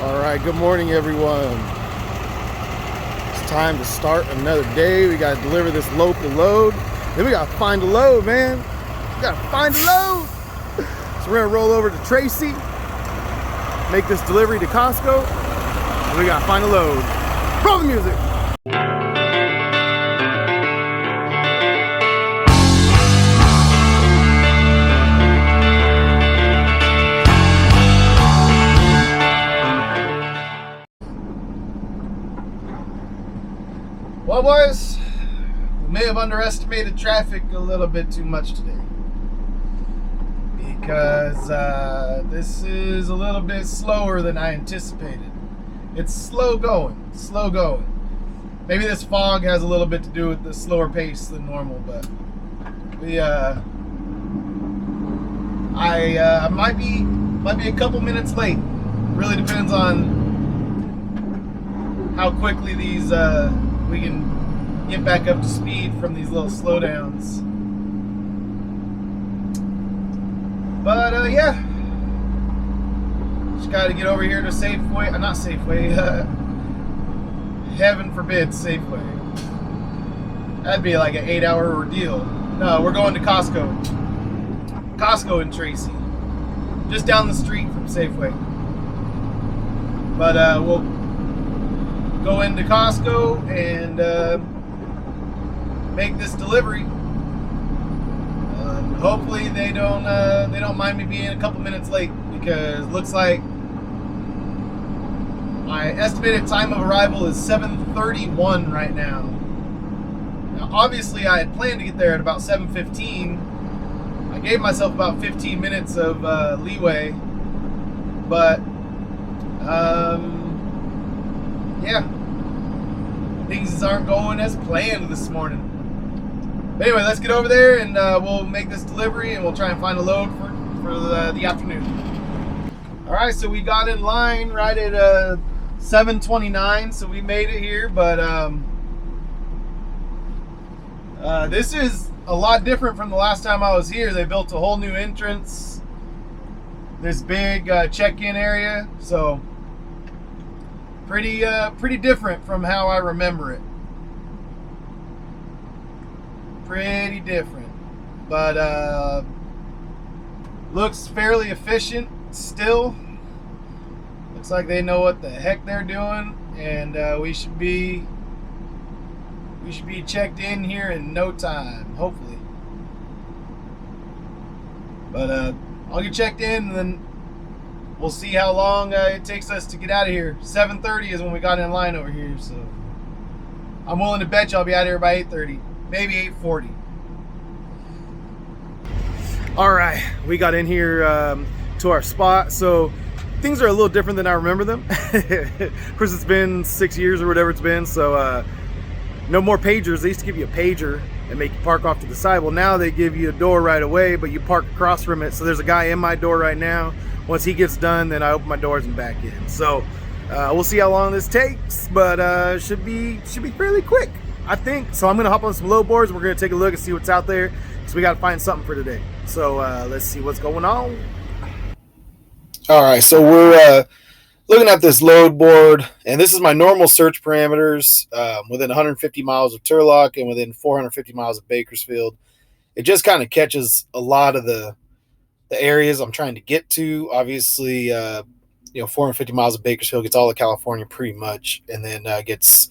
All right, good morning, everyone. It's time to start another day. We got to deliver this local load. Then we got to find a load, man. We got to find a load. So we're going to roll over to Tracy, make this delivery to Costco, and we got to find a load. Roll the music. Well, boys, we may have underestimated traffic a little bit too much today because this is a little bit slower than I anticipated. It's slow going. Maybe this fog has a little bit to do with the slower pace than normal, but I might be a couple minutes late. Really depends on how quickly these we can get back up to speed from these little slowdowns. But yeah, just got to get over here to Safeway. Not Safeway. Heaven forbid Safeway. That'd be like an 8-hour ordeal. No, we're going to Costco. Costco in Tracy, just down the street from Safeway. But we'll go into Costco and make this delivery. Hopefully they don't mind me being a couple minutes late, because it looks like my estimated time of arrival is 7:31 right now. Now, obviously, I had planned to get there at about 7:15. I gave myself about 15 minutes of leeway, but yeah, things aren't going as planned this morning. But anyway, let's get over there and we'll make this delivery, and we'll try and find a load for the afternoon. All right, so we got in line right at 7:29, so we made it here. But this is a lot different from the last time I was here. They built a whole new entrance, this big check-in area, so pretty different from how I remember it. Pretty different, but looks fairly efficient still. Looks like they know what the heck they're doing, and we should be checked in here in no time, hopefully. But I'll get checked in, and then we'll see how long it takes us to get out of here. 7:30 is when we got in line over here, so I'm willing to bet you I'll be out of here by 8:30, maybe 8:40. All right, we got in here to our spot, so things are a little different than I remember them. Of course, it's been 6 years or whatever it's been, so no more pagers. They used to give you a pager and make you park off to the side. Well, now they give you a door right away, but you park across from it. So there's a guy in my door right now. Once he gets done, then I open my doors and back in. So we'll see how long this takes, but should be fairly quick, I think. So I'm gonna hop on some load boards. We're gonna take a look and see what's out there, because we gotta find something for today. So let's see what's going on. All right, so we're looking at this load board, and this is my normal search parameters, within 150 miles of Turlock and within 450 miles of Bakersfield. It just kind of catches a lot of the areas I'm trying to get to. Obviously, 450 miles of Bakersfield gets all of California pretty much, and then gets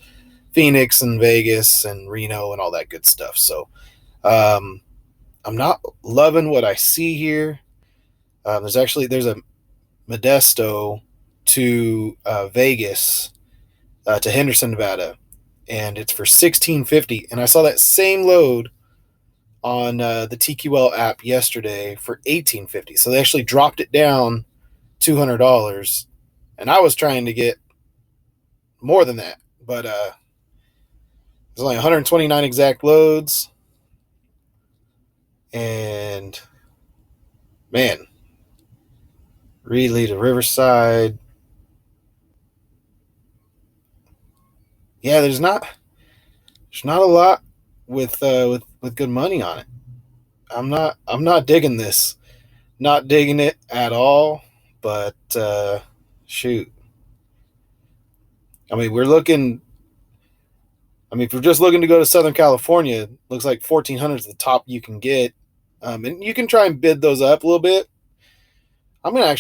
Phoenix and Vegas and Reno and all that good stuff. So I'm not loving what I see here. There's a Modesto to Vegas to Henderson, Nevada, and it's for $16.50. And I saw that same load on the TQL app yesterday for $18.50. So they actually dropped it down $200, and I was trying to get more than that, but there's only 129 exact loads, and man, Reedley to Riverside. Yeah, there's not a lot with good money on it. I'm not digging this. Not digging it at all, but shoot. I mean, we're looking. I mean, if you're just looking to go to Southern California, looks like 1,400 is the top you can get, and you can try and bid those up a little bit. I'm gonna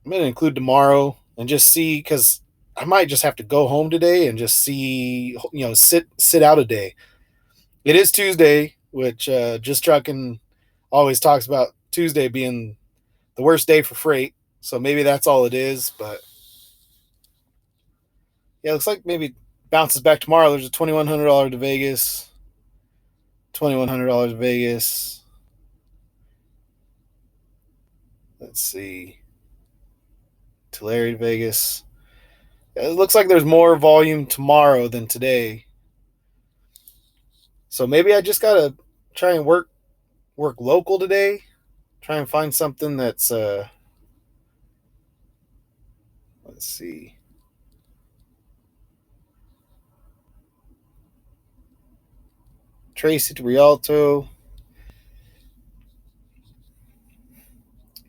include tomorrow and just see, because I might just have to go home today and just see, sit out a day. It is Tuesday, which Just Trucking always talks about Tuesday being the worst day for freight. So maybe that's all it is. But yeah, it looks like maybe bounces back tomorrow. There's a $2,100 to Vegas, $2,100 to Vegas. Let's see, Tulare to Vegas. It looks like there's more volume tomorrow than today. So maybe I just gotta try and work local today. Try and find something that's let's see. Tracy to Rialto.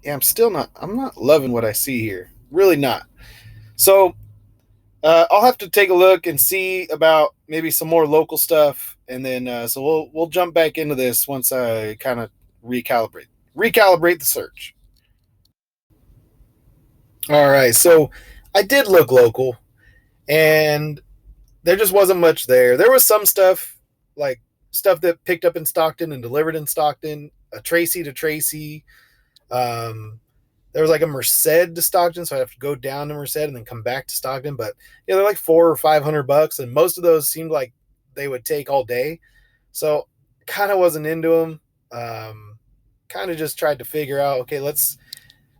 Yeah, I'm not loving what I see here. Really not. So I'll have to take a look and see about maybe some more local stuff, and then so we'll jump back into this once I kind of recalibrate the search. All right, so I did look local, and there just wasn't much there. There was some stuff, like stuff that picked up in Stockton and delivered in Stockton, a Tracy to Tracy. There was like a Merced to Stockton, so I have to go down to Merced and then come back to Stockton. But yeah, they're like $400 or $500, and most of those seemed like they would take all day. So kind of wasn't into them. Kind of just tried to figure out, okay,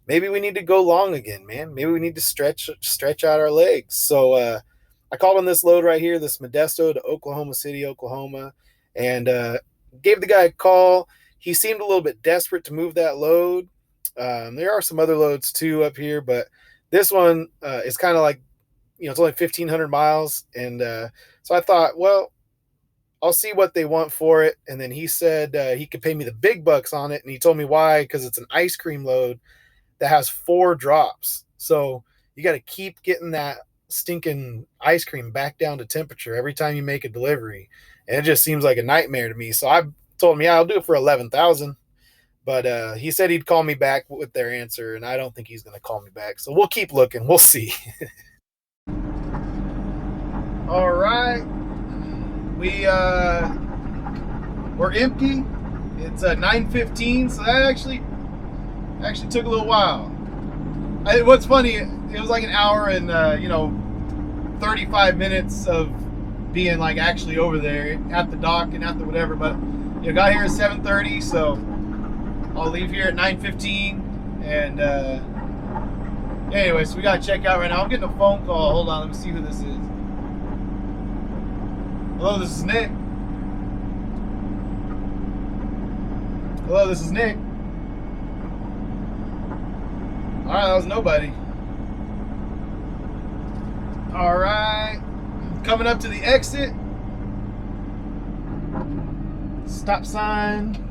maybe we need to go long again, man. Maybe we need to stretch out our legs. So I called on this load right here, this Modesto to Oklahoma City, Oklahoma, and gave the guy a call. He seemed a little bit desperate to move that load. There are some other loads too up here, but this one is kind of like, it's only 1,500 miles. And so I thought, well, I'll see what they want for it. And then he said he could pay me the big bucks on it. And he told me why, because it's an ice cream load that has 4 drops. So you got to keep getting that stinking ice cream back down to temperature every time you make a delivery. And it just seems like a nightmare to me. So I told him, yeah, I'll do it for 11,000. But he said he'd call me back with their answer, and I don't think he's going to call me back. So we'll keep looking. We'll see. All right. We're empty. It's 9:15, so that actually took a little while. What's funny, it was like an hour and 35 minutes of being like actually over there at the dock and at the whatever. But got here at 7:30, so I'll leave here at 9:15. And anyway, so we gotta check out right now. I'm getting a phone call. Hold on, let me see who this is. Hello, this is Nick. Hello, this is Nick. All right, that was nobody. All right, coming up to the exit. Stop sign.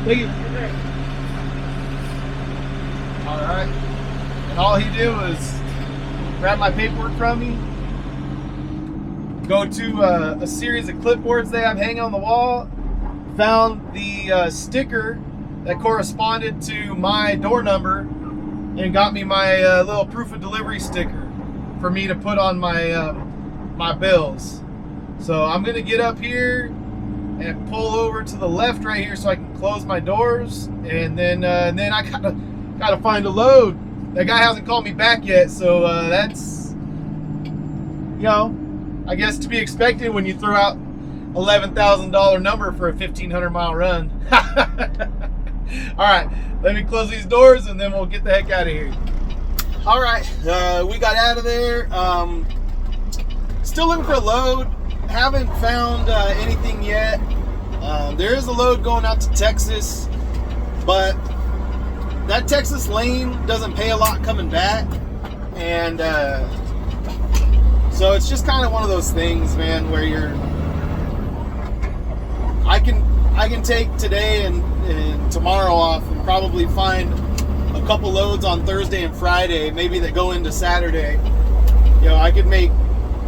Thank you. All right. And all he did was grab my paperwork from me, go to a series of clipboards they have hanging on the wall, found the sticker that corresponded to my door number, and got me my little proof of delivery sticker for me to put on my my bills. So I'm gonna get up here and pull over to the left right here so I can close my doors, and then I gotta find a load. That guy hasn't called me back yet, so that's I guess to be expected when you throw out $11,000 number for a 1,500 mile run. All right, let me close these doors and then we'll get the heck out of here. All right, we got out of there. Still looking for a load. Haven't found anything yet. There is a load going out to Texas, but that Texas lane doesn't pay a lot coming back, and so it's just kind of one of those things, man, where I can take today and tomorrow off and probably find a couple loads on Thursday and Friday, maybe that go into Saturday. You know, I could make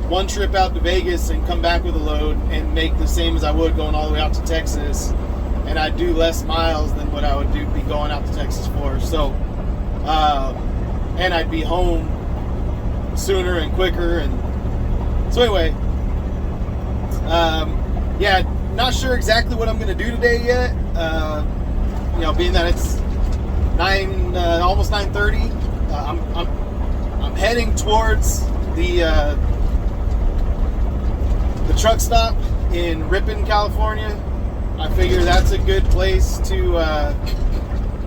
one trip out to Vegas and come back with a load and make the same as I would going all the way out to Texas, and I'd do less miles than what I would be going out to Texas for. So, and I'd be home sooner and quicker. And so anyway, yeah, not sure exactly what I'm going to do today yet. You know, being that it's almost 9:30, I'm heading towards the truck stop in Ripon, California. I figure that's a good place to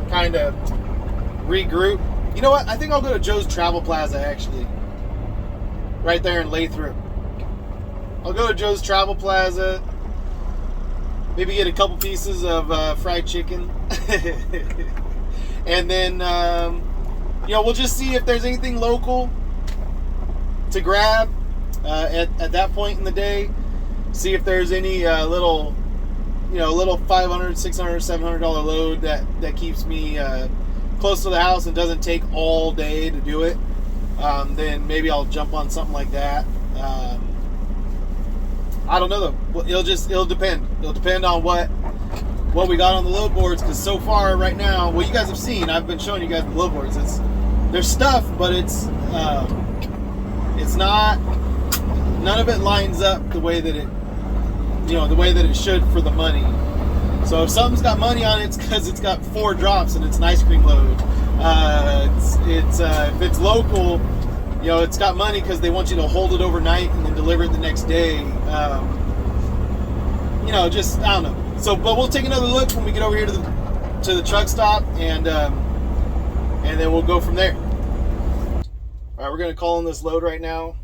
kind of regroup. You know what? I think I'll go to Joe's Travel Plaza, actually. Right there in Lathrop. I'll go to Joe's Travel Plaza. Maybe get a couple pieces of fried chicken. And then, you know, we'll just see if there's anything local to grab at that point in the day. See if there's any little $500, $600, $700 load that keeps me close to the house and doesn't take all day to do it. Then maybe I'll jump on something like that. I don't know though. It'll depend. It'll depend on what we got on the load boards, because so far right now, well, you guys have seen, I've been showing you guys the load boards. There's stuff, but it's not, none of it lines up the way that it should for the money. So if something's got money on it, it's because it's got 4 drops and it's an ice cream load. If it's local, you know, it's got money because they want you to hold it overnight and then deliver it the next day. You know, just, I don't know. So, but we'll take another look when we get over here to the truck stop, and then we'll go from there. All right, we're gonna call on this load right now.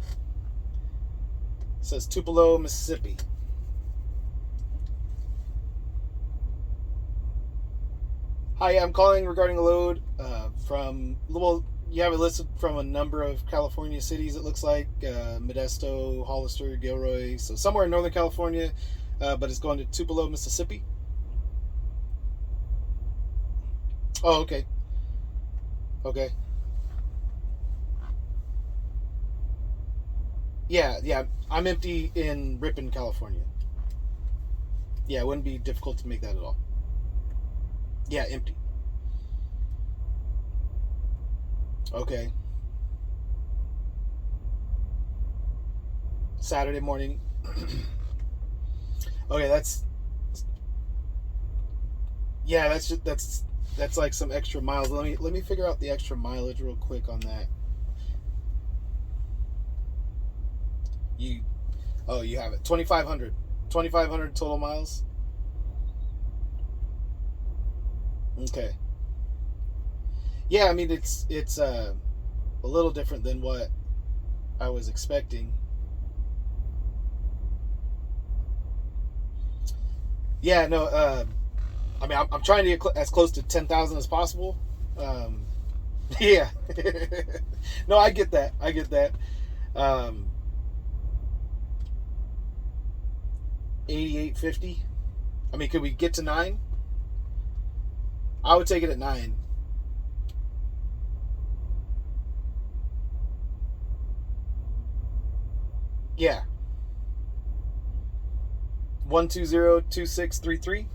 It says Tupelo, Mississippi. Hi, I'm calling regarding a load from, well, you have it listed from a number of California cities, it looks like. Modesto, Hollister, Gilroy, so somewhere in Northern California, but it's going to Tupelo, Mississippi. Oh, okay. Okay. Yeah, I'm empty in Ripon, California. Yeah, it wouldn't be difficult to make that at all. Yeah, empty. Okay. Saturday morning. Okay, that's like some extra miles. Let me figure out the extra mileage real quick on that. You have it. 2,500 total miles. Okay. Yeah, I mean it's a little different than what I was expecting. Yeah, no. I mean, I'm trying to get as close to 10,000 as possible. Yeah. No, I get that. 88.50. I mean, could we get to 9? I would take it at 9. Yeah. 1202633.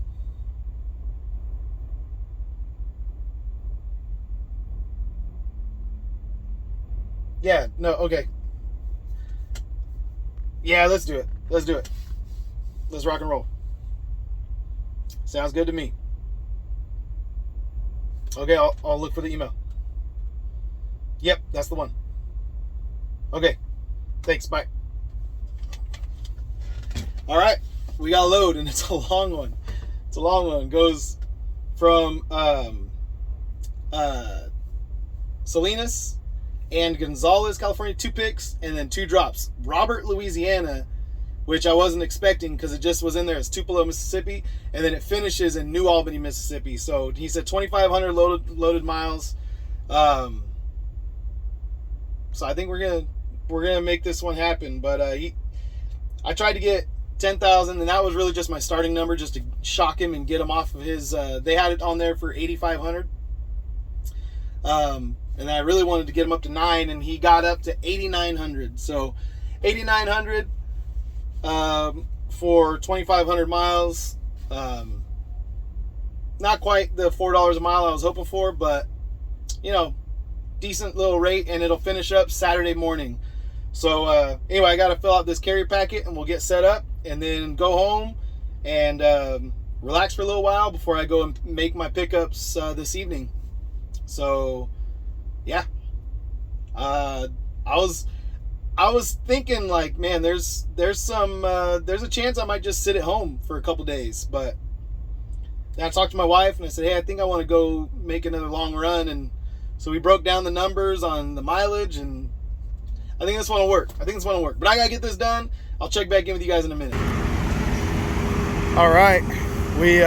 Yeah, no, okay. Yeah, let's do it. Let's rock and roll. Sounds good to me. Okay, I'll look for the email. Yep, that's the one. Okay, thanks, bye. All right, we got a load, and it's a long one. It's a long one. It goes from Salinas and Gonzales, California, 2 picks, and then 2 drops. Robert, Louisiana, which I wasn't expecting because it just was in there as Tupelo, Mississippi, and then it finishes in New Albany, Mississippi. So he said 2,500 loaded miles. So I think we're gonna make this one happen. But I tried to get 10,000, and that was really just my starting number, just to shock him and get him off of his. They had it on there for 8,500, and I really wanted to get him up to 9, and he got up to 8,900. So 8,900 for 2,500 miles. Not quite the $4 a mile I was hoping for, but you know, decent little rate, and it'll finish up Saturday morning. So anyway, I got to fill out this carrier packet, and we'll get set up, and then go home and relax for a little while before I go and make my pickups this evening. So yeah, I was thinking, like, man, there's a chance I might just sit at home for a couple days. But then I talked to my wife, and I said, hey, I think I want to go make another long run. And so we broke down the numbers on the mileage, and I think this one will work. But I gotta get this done. I'll check back in with you guys in a minute. All right, we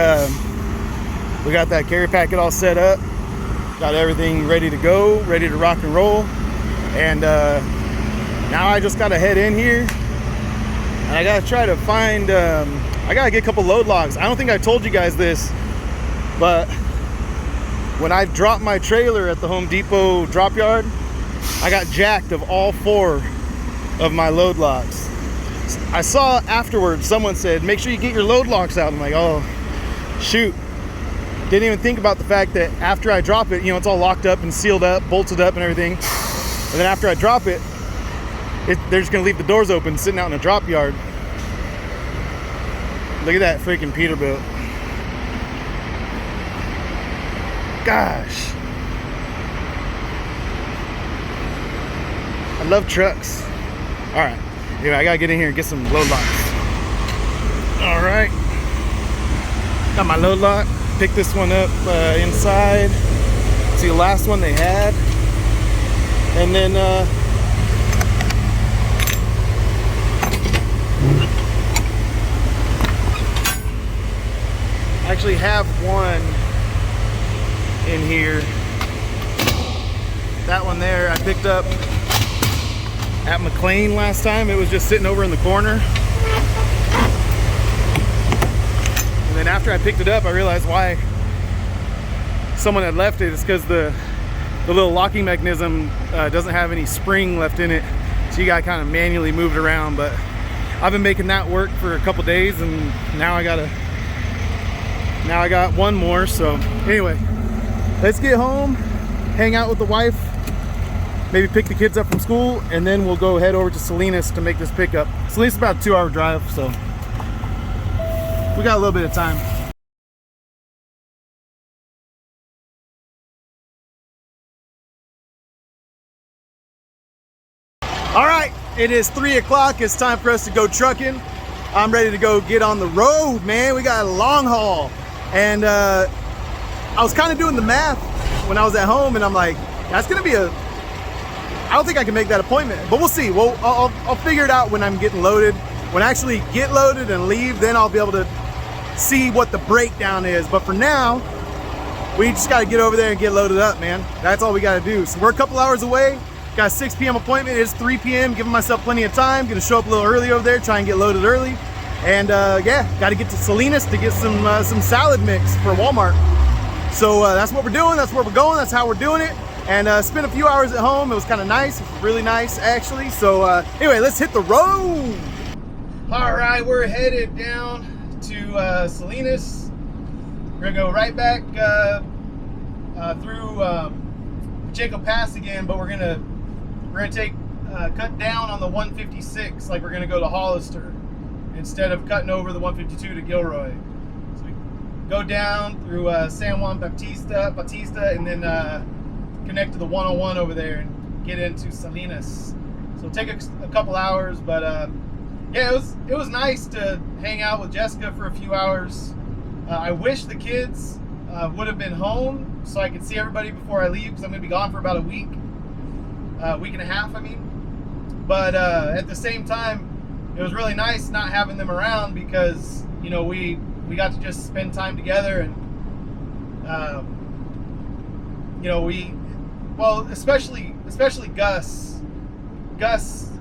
got that carrier packet all set up. Got everything ready to go, ready to rock and roll. And now I just gotta head in here, and I gotta try to find, I gotta get a couple load logs. I don't think I told you guys this, but when I dropped my trailer at the Home Depot drop yard, I got jacked of all 4 of my load logs. I saw afterwards someone said, make sure you get your load logs out. I'm like, oh shoot. Didn't even think about the fact that after I drop it, you know, it's all locked up and sealed up, bolted up and everything. And then after I drop it, they're just gonna leave the doors open, sitting out in a drop yard. Look at that freaking Peterbilt. Gosh. I love trucks. All right. Anyway, I gotta get in here and get some load locks. All right. Got my load lock. Pick this one up inside. See the last one they had. And then I actually have one in here. That one there I picked up at McLean last time. It was just sitting over in the corner. And then after I picked it up, I realized why someone had left it. It's because the little locking mechanism doesn't have any spring left in it. So you gotta kind of manually move it around. But I've been making that work for a couple days, and now I got one more. So anyway, let's get home, hang out with the wife, maybe pick the kids up from school, and then we'll go head over to Salinas to make this pickup. Salinas is about a 2-hour drive, so we got a little bit of time. All right, it is 3 o'clock. It's time for us to go trucking. I'm ready to go get on the road, man. We got a long haul. And I was kind of doing the math when I was at home, and I'm like, that's gonna be I don't think I can make that appointment, but we'll see. Well, I'll figure it out when I'm getting loaded. When I actually get loaded and leave, then I'll be able to see what the breakdown is. But for now, we just gotta get over there and get loaded up, man. That's all we gotta do. So we're a couple hours away. Got a 6 p.m. appointment. It's 3 p.m. Giving myself plenty of time. Gonna show up a little early over there, try and get loaded early. And yeah, gotta get to Salinas to get some salad mix for Walmart. So that's what we're doing. That's where we're going. That's how we're doing it. And spent a few hours at home. It was kind of nice. It was really nice, actually. So anyway, let's hit the road. All right, we're headed down to Salinas. We're gonna go right back through Pacheco Pass again, but we're gonna take cut down on the 156, like we're gonna go to Hollister instead of cutting over the 152 to Gilroy. So we go down through San Juan Bautista, and then connect to the 101 over there and get into Salinas. So it'll take a couple hours, but yeah, it was nice to hang out with Jessica for a few hours. I wish the kids would have been home so I could see everybody before I leave, because I'm going to be gone for about a week and a half, I mean. But at the same time, it was really nice not having them around, because, you know, we got to just spend time together. And you know, especially Gus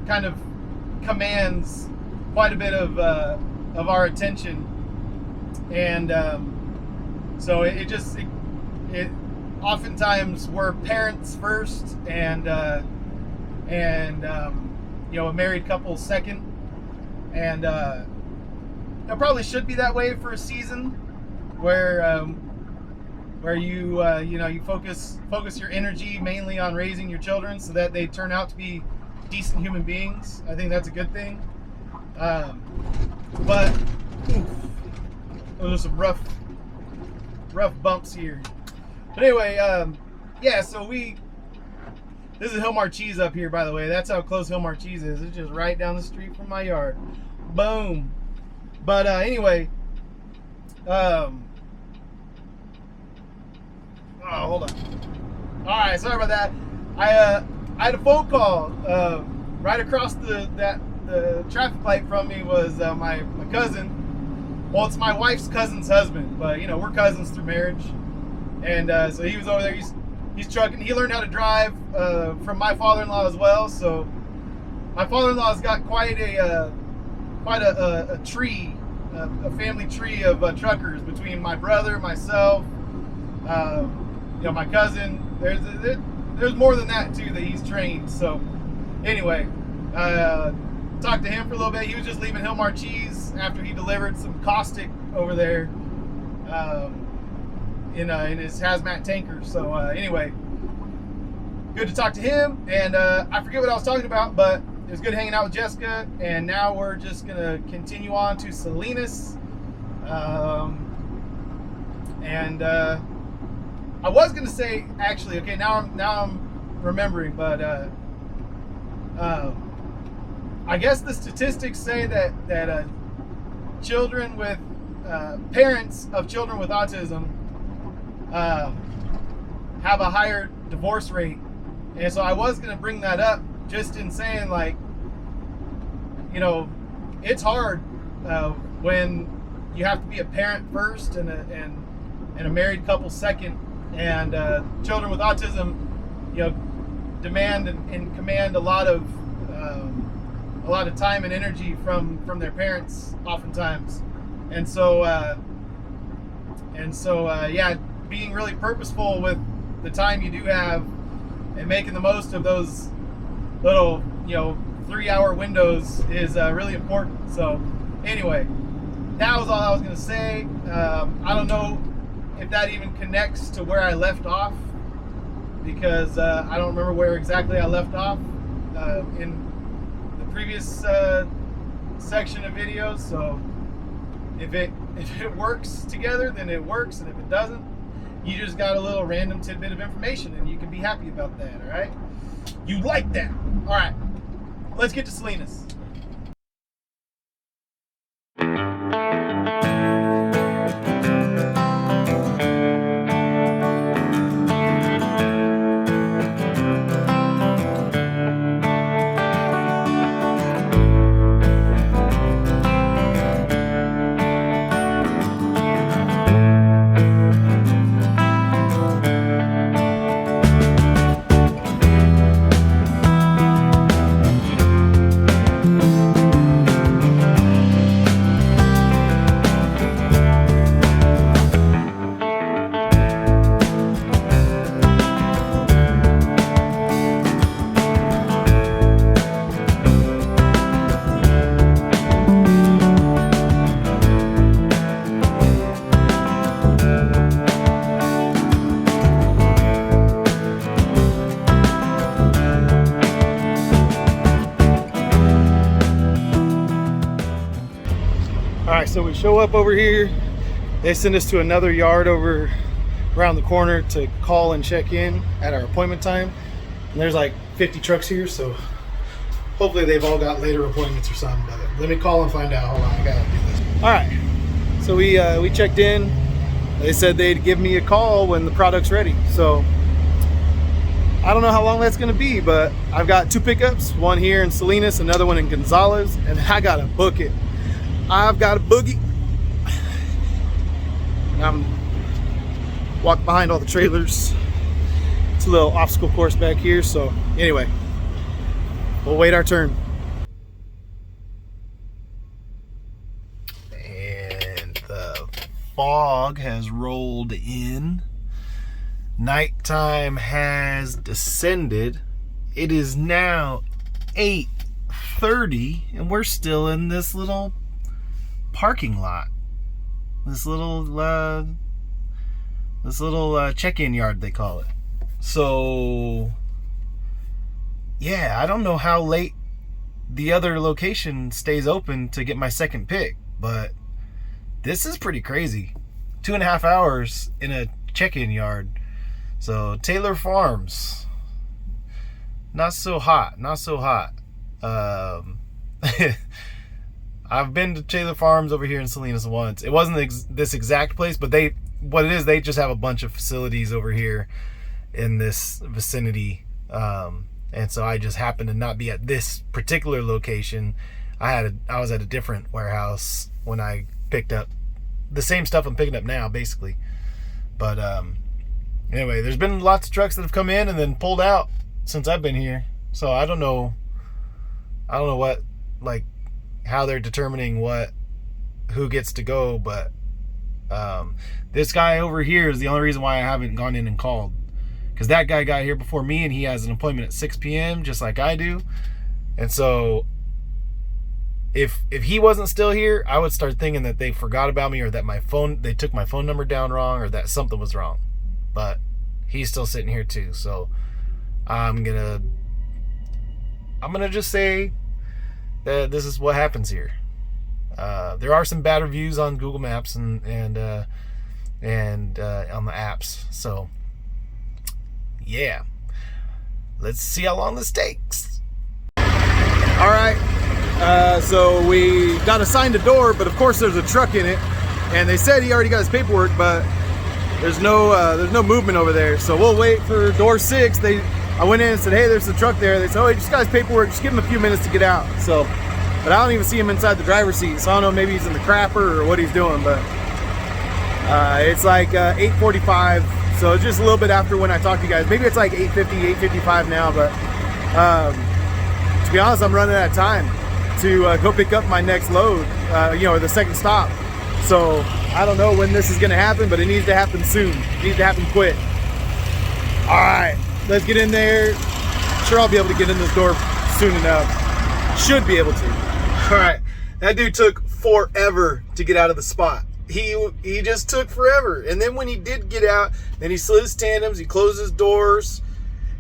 kind of commands quite a bit of our attention. And so it oftentimes we're parents first, and you know, a married couple second. And it probably should be that way for a season, where you you know, you focus your energy mainly on raising your children so that they turn out to be decent human beings. I think that's a good thing. But oof, those are some rough bumps here. But anyway, yeah, so this is Hilmar Cheese up here, by the way. That's how close Hilmar Cheese is. It's just right down the street from my yard. Boom. But anyway, oh, hold on. All right, sorry about that. I had a phone call. Right across the traffic light from me was my cousin. Well, it's my wife's cousin's husband, but you know, we're cousins through marriage. And so he was over there. He's trucking. He learned how to drive from my father-in-law as well. So my father-in-law's got quite a tree, a family tree of truckers between my brother, myself, you know, my cousin. There's more than that too that he's trained. So anyway, talked to him for a little bit. He was just leaving Hilmar Cheese after he delivered some caustic over there in his hazmat tanker. So anyway, good to talk to him. And I forget what I was talking about, but it was good hanging out with Jessica. And now we're just gonna continue on to Salinas. And I was gonna say, actually, okay, now I'm remembering, but I guess the statistics say that children with parents of children with autism have a higher divorce rate. And so I was going to bring that up, just in saying, like, you know, it's hard when you have to be a parent first and a married couple second, and children with autism, you know, demand and command a lot of time and energy from their parents oftentimes. And so yeah, being really purposeful with the time you do have and making the most of those little, you know, 3-hour windows is really important. So anyway, that was all I was going to say. I don't know if that even connects to where I left off, because I don't remember where exactly I left off in the previous section of videos. So if it works together, then it works, and if it doesn't, you just got a little random tidbit of information, and you can be happy about that. All right, you like that. All right, let's get to Salinas. So we show up over here, they send us to another yard over around the corner to call and check in at our appointment time, and there's like 50 trucks here, so Hopefully they've all got later appointments or something, but let me call and find out. Hold on, I gotta do this. All right, so we checked in. They said they'd give me a call when the product's ready. So I don't know how long that's gonna be, but I've got 2 pickups, one here in Salinas, another one in Gonzales, and I gotta book it. I've got a boogie. And I'm walking behind all the trailers. It's a little obstacle course back here, so anyway, we'll wait our turn. And the fog has rolled in. Nighttime has descended. It is now 8:30 and we're still in this little parking lot. This little check-in yard, they call it. So yeah, I don't know how late the other location stays open to get my second pick, but this is pretty crazy. 2.5 hours in a check-in yard. So Taylor Farms, not so hot. I've been to Taylor Farms over here in Salinas once. It wasn't this exact place, but they just have a bunch of facilities over here in this vicinity. And so I just happened to not be at this particular location. I was at a different warehouse when I picked up the same stuff I'm picking up now, basically. But anyway, there's been lots of trucks that have come in and then pulled out since I've been here. So I don't know what, like, how they're determining who gets to go, but this guy over here is the only reason why I haven't gone in and called, because that guy got here before me and he has an appointment at 6 p.m. just like I do. And so if he wasn't still here, I would start thinking that they forgot about me, or that they took my phone number down wrong, or that something was wrong. But he's still sitting here too, so I'm gonna just say that this is what happens here. There are some bad reviews on Google Maps and on the apps. So yeah, let's see how long this takes. All right, so we got assigned a door, but of course there's a truck in it, and they said he already got his paperwork, but there's no movement over there. So we'll wait for door 6. I went in and said, hey, there's a truck there. They said, oh, he just got his paperwork, just give him a few minutes to get out. So, but I don't even see him inside the driver's seat, so I don't know, maybe he's in the crapper or what he's doing. But it's like 8:45, so it's just a little bit after when I talked to you guys. Maybe it's like 8:50, 8:55 now, but to be honest, I'm running out of time to go pick up my next load, or the second stop. So I don't know when this is gonna happen, but it needs to happen soon. It needs to happen quick. All right, let's get in there. Sure, I'll be able to get in this door soon enough. Should be able to. All right, that dude took forever to get out of the spot. He just took forever. And then when he did get out, then he slid his tandems, he closed his doors,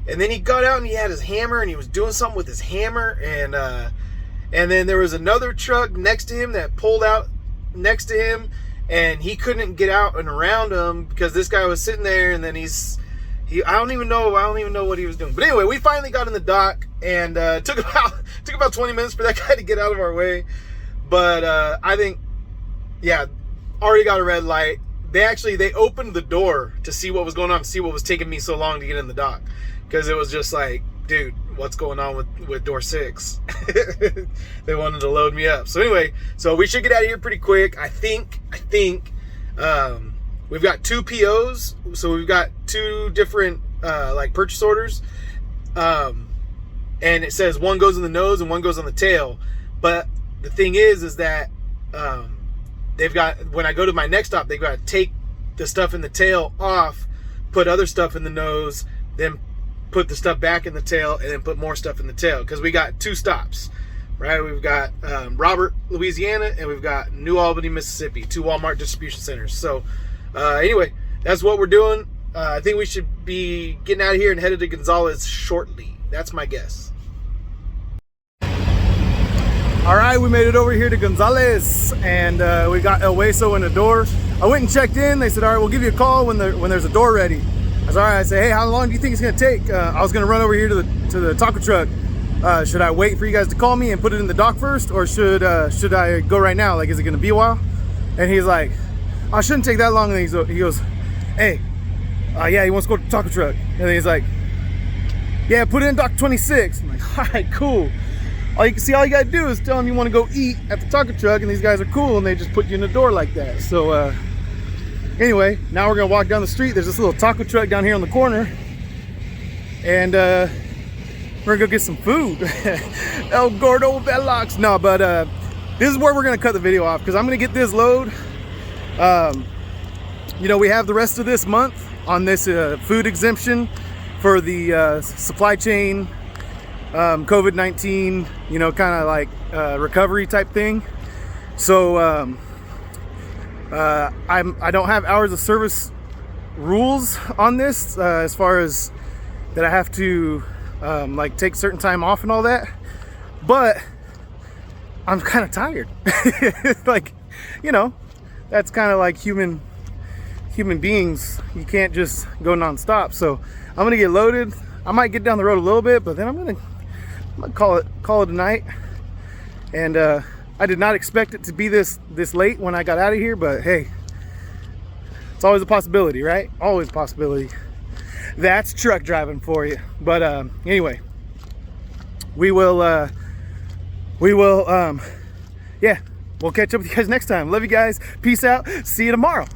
and then he got out and he had his hammer and he was doing something with his hammer. And then there was another truck next to him that pulled out next to him, and he couldn't get out and around him because this guy was sitting there. And then I don't even know what he was doing. But anyway, we finally got in the dock, and took about 20 minutes for that guy to get out of our way. But I think, yeah, already got a red light. They opened the door to see what was going on, to see what was taking me so long to get in the dock, because it was just like, dude, what's going on with door 6? They wanted to load me up. So anyway, so we should get out of here pretty quick. I think we've got 2 POs, so we've got 2 different like purchase orders, and it says one goes in the nose and one goes on the tail. But the thing is that they've got, when I go to my next stop, they've got to take the stuff in the tail off, put other stuff in the nose, then put the stuff back in the tail, and then put more stuff in the tail, because we got 2 stops, right? We've got Robert, Louisiana, and we've got New Albany, Mississippi, 2 Walmart distribution centers. So anyway, that's what we're doing. I think we should be getting out of here and headed to Gonzales shortly. That's my guess. All right, we made it over here to Gonzales, and we got El Hueso in the door. I went and checked in. They said, all right, we'll give you a call when there's a door ready. I was all right. I said, hey, how long do you think it's gonna take? I was gonna run over here to the taco truck Should I wait for you guys to call me and put it in the dock first, or should I go right now? Like, is it gonna be a while? And he's like, oh, it shouldn't take that long. And he goes, hey, yeah, he wants to go to the taco truck. And then he's like, yeah, put it in dock 26. I'm like, all right, cool. All you gotta do is tell them you want to go eat at the taco truck, and these guys are cool, and they just put you in the door like that. So anyway, now we're gonna walk down the street. There's this little taco truck down here on the corner, and we're gonna go get some food. El Gordo Velox. No, but this is where we're gonna cut the video off, because I'm gonna get this load. You know, we have the rest of this month on this food exemption for the supply chain COVID-19, you know, kind of like recovery type thing. So I don't have hours of service rules on this as far as that I have to like take certain time off and all that, but I'm kind of tired. Like, you know, that's kind of like human beings. You can't just go non-stop. So I'm gonna get loaded. I might get down the road a little bit, but then I'm gonna call it a night. And I did not expect it to be this late when I got out of here, but hey, it's always a possibility, right? Always a possibility. That's truck driving for you. But anyway, we will yeah, we'll catch up with you guys next time. Love you guys. Peace out. See you tomorrow.